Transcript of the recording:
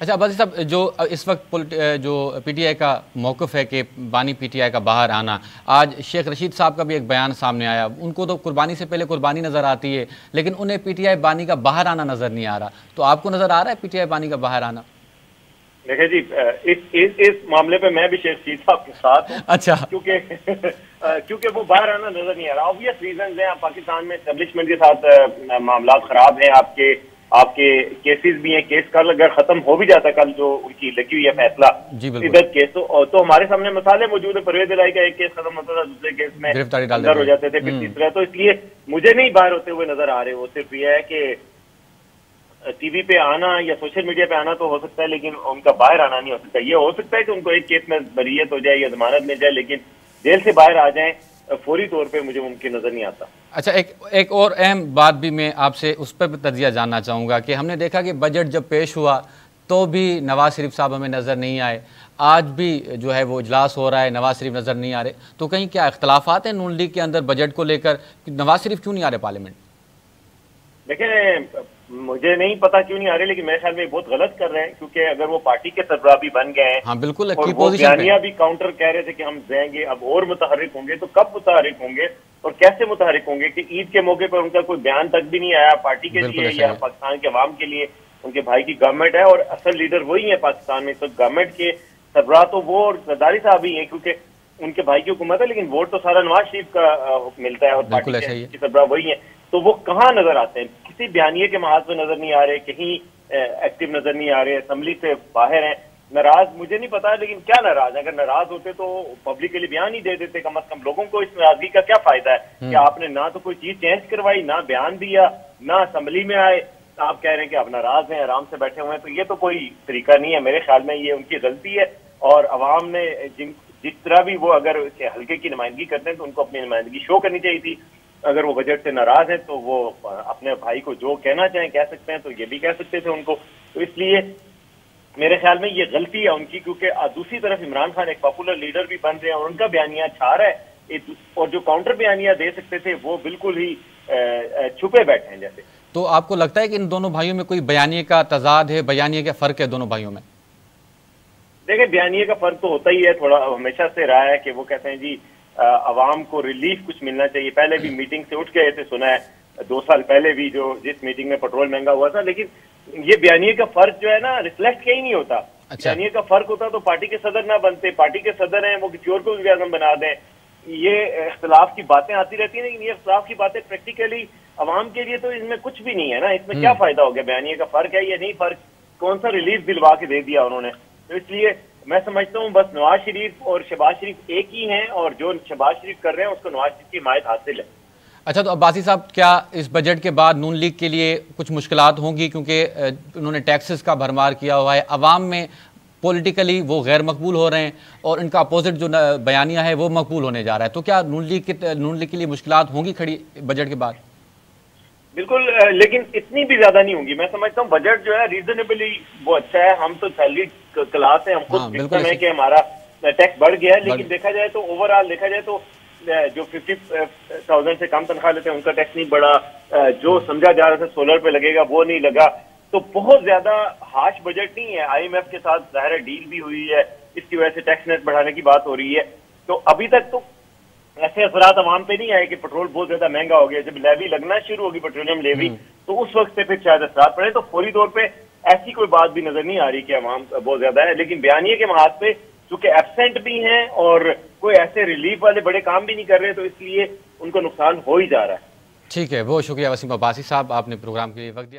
اچھا عباسی صاحب، جو اس وقت جو پی ٹی آئی کا موقف ہے کہ بانی پی ٹی آئی کا باہر آنا، آج شیخ رشید صاحب کا بھی ایک بیان سامنے آیا، ان کو تو قربانی سے پہلے قربانی نظر آتی ہے، لیکن انہیں پی ٹی آئی بانی کا باہر آنا نظر نہیں آ رہا، تو آپ کو نظر آ رہا ہے پی ٹی آئی بانی کا باہر آنا؟ دیکھیں جی، اس معاملے پہ میں بھی شیخ رشید صاحب کے ساتھ ہوں، اچھا، کیونکہ وہ باہر آنا نظر نہیں آ رہا. آبویس ریزنز ہیں. پاکستان میں اسٹیبلشمنٹ کے ساتھ معاملات خراب ہیں. آپ کے کیسز بھی ہیں. کیس کل اگر ختم ہو بھی جاتا، کل جو ان کی لگی ہوئی ہے فیصلہ جی بالکل، عدت کیس، تو ہمارے سامنے مسائلے موجود ہیں. پرویز الہی کا ایک کیس ختم ہوتا تھا، دوسرے کیس میں گرفتاری ڈال اندر ہو دیتے جاتے تھے، پھر تیسرا. تو اس لیے مجھے نہیں باہر ہوتے ہوئے نظر آ رہے. وہ صرف یہ ہے کہ ٹی وی پہ آنا یا سوشل میڈیا پہ آنا تو ہو سکتا ہے، لیکن ان کا باہر آنا نہیں ہو سکتا. یہ ہو سکتا ہے کہ ان کو ایک کیس میں بریت ہو جائے یا ضمانت مل جائے، لیکن جیل سے باہر آ جائیں فوری طور پہ مجھے ممکن نظر نہیں آتا. اچھا، ایک اور اہم بات بھی میں آپ سے اس پر تجزیہ جاننا چاہوں گا کہ ہم نے دیکھا کہ بجٹ جب پیش ہوا تو بھی نواز شریف صاحب ہمیں نظر نہیں آئے. آج بھی جو ہے وہ اجلاس ہو رہا ہے، نواز شریف نظر نہیں آ رہے. تو کہیں کیا اختلافات ہیں نون لیگ کے اندر بجٹ کو لے کر؟ نواز شریف کیوں نہیں آ رہے پارلیمنٹ؟ دیکھیں، مجھے نہیں پتا کیوں نہیں آ رہے، لیکن میرے خیال میں بہت غلط کر رہے ہیں. کیونکہ اگر وہ پارٹی کے سربراہ بھی بن گئے ہیں ہاں بالکل، اور کی وہ پوزیشن پہ بیانیہ بھی کاؤنٹر کہہ رہے تھے کہ ہم جائیں گے، اب اور متحرک ہوں گے، تو کب متحرک ہوں گے اور کیسے متحرک ہوں گے؟ کہ عید کے موقع پر ان کا کوئی بیان تک بھی نہیں آیا پارٹی کے بالکل لیے ایسا یا ہی ہے. پاکستان کے عوام کے لیے. ان کے بھائی کی گورنمنٹ ہے اور اصل لیڈر وہی ہیں پاکستان میں. تو گورنمنٹ کے سربراہ تو وہ اور زرداری صاحب ہی ہیں، کیونکہ ان کے بھائی کی حکومت ہے، لیکن ووٹ تو سارا نواز شریف کا ملتا ہے اور پارٹی بالکل ایسا ہی ہے. کے سربراہ وہی ہیں. تو وہ کہاں نظر آتے ہیں؟ کسی بیانیے کے محاذ پہ نظر نہیں آ رہے، کہیں ایکٹیو نظر نہیں آ رہے، اسمبلی سے باہر ہیں. ناراض مجھے نہیں پتا، لیکن کیا ناراض ہیں؟ اگر ناراض ہوتے تو پبلکلی بیان ہی دے دیتے. کم از کم لوگوں کو اس ناراضگی کا کیا فائدہ ہے کہ آپ نے نہ تو کوئی چیز چینج کروائی، نہ بیان دیا، نہ اسمبلی میں آئے. آپ کہہ رہے ہیں کہ آپ ناراض ہیں، آرام سے بیٹھے ہوئے ہیں. تو یہ تو کوئی طریقہ نہیں ہے. میرے خیال میں یہ ان کی غلطی ہے، اور عوام نے جس طرح بھی وہ اگر حلقے کی نمائندگی کرتے ہیں تو ان کو اپنی نمائندگی شو کرنی چاہیے تھی. اگر وہ بجٹ سے ناراض ہیں تو وہ اپنے بھائی کو جو کہنا چاہیں کہہ سکتے ہیں، تو یہ بھی کہہ سکتے تھے ان کو. تو اس لیے میرے خیال میں یہ غلطی ہے ان کی، کیونکہ دوسری طرف عمران خان ایک پاپولر لیڈر بھی بن رہے ہیں اور ان کا بیانیہ چھا رہا ہے، اور جو کاؤنٹر بیانیہ دے سکتے تھے وہ بالکل ہی چھپے بیٹھے ہیں جیسے. تو آپ کو لگتا ہے کہ ان دونوں بھائیوں میں کوئی بیانیے کا تضاد ہے، بیانیے کا فرق ہے دونوں بھائیوں میں؟ دیکھیں، بیانیے کا فرق تو ہوتا ہی ہے، تھوڑا ہمیشہ سے رہا ہے کہ وہ کہتے ہیں جی عوام کو ریلیف کچھ ملنا چاہیے. پہلے بھی میٹنگ سے اٹھ گئے تھے، سنا ہے 2 سال پہلے بھی جس میٹنگ میں پیٹرول مہنگا ہوا تھا. لیکن یہ بیانیے کا فرق جو ہے نا، ریفلیکٹ کہیں نہیں ہوتا. اچھا، بیانیے کا فرق ہوتا تو پارٹی کے صدر نہ بنتے. پارٹی کے صدر ہیں، وہ کسی اور کو وزیر اعظم بنا دیں. یہ اختلاف کی باتیں آتی رہتی ہیں، لیکن یہ اختلاف کی باتیں پریکٹیکلی عوام کے لیے تو ان میں کچھ بھی نہیں ہے نا. اس میں کیا فائدہ ہو گیا؟ بیانیے کا فرق ہے یا نہیں فرق؟ کون سا ریلیف دلوا کے دے دیا انہوں نے؟ تو اس لیے میں سمجھتا ہوں بس نواز شریف اور شہباز شریف ایک ہی ہیں، اور جو شہباز شریف کر رہے ہیں اس کو نواز شریف کی حمایت حاصل ہے. اچھا، تو عباسی صاحب، کیا اس بجٹ کے بعد نون لیگ کے لیے کچھ مشکلات ہوں گی؟ کیونکہ انہوں نے ٹیکسز کا بھرمار کیا ہوا ہے، عوام میں پولیٹیکلی وہ غیر مقبول ہو رہے ہیں اور ان کا اپوزٹ جو بیانیہ ہے وہ مقبول ہونے جا رہا ہے. تو کیا نون لیگ کے لیے مشکلات ہوں گی کھڑی بجٹ کے بعد؟ بالکل، لیکن اتنی بھی زیادہ نہیں ہوں گی. میں سمجھتا ہوں بجٹ جو ہے ریزنیبلی وہ اچھا ہے. ہم تو سیلری کلاس ہیں، ہم خود وکٹم ہے کہ ہمارا ٹیکس بڑھ گیا ہے، لیکن دیکھا جائے تو اوور آل دیکھا جائے تو جو 50,000 سے کم تنخواہ لیتے ہیں ان کا ٹیکس نہیں بڑھا. جو سمجھا جا رہا تھا سولر پہ لگے گا وہ نہیں لگا. تو بہت زیادہ ہارش بجٹ نہیں ہے. آئی ایم ایف کے ساتھ ظاہر ڈیل بھی ہوئی ہے، اس کی وجہ سے ٹیکس نیٹ بڑھانے کی بات ہو رہی ہے. تو ابھی تک تو ایسے اثرات عوام پہ نہیں آئے کہ پیٹرول بہت زیادہ مہنگا ہو گیا. جب لیوی لگنا شروع ہوگی، پیٹرولیم لیوی، تو اس وقت سے پھر شاید اثرات پڑے. تو فوری طور پہ ایسی کوئی بات بھی نظر نہیں آ رہی کہ عوام بہت زیادہ ہے. لیکن بیانیے کے محاذ پہ چونکہ ایبسینٹ بھی ہیں اور کوئی ایسے ریلیف والے بڑے کام بھی نہیں کر رہے، تو اس لیے ان کو نقصان ہو ہی جا رہا ہے. ٹھیک ہے، بہت شکریہ وسیم عباسی صاحب، آپ نے پروگرام کے لیے وقت دیا.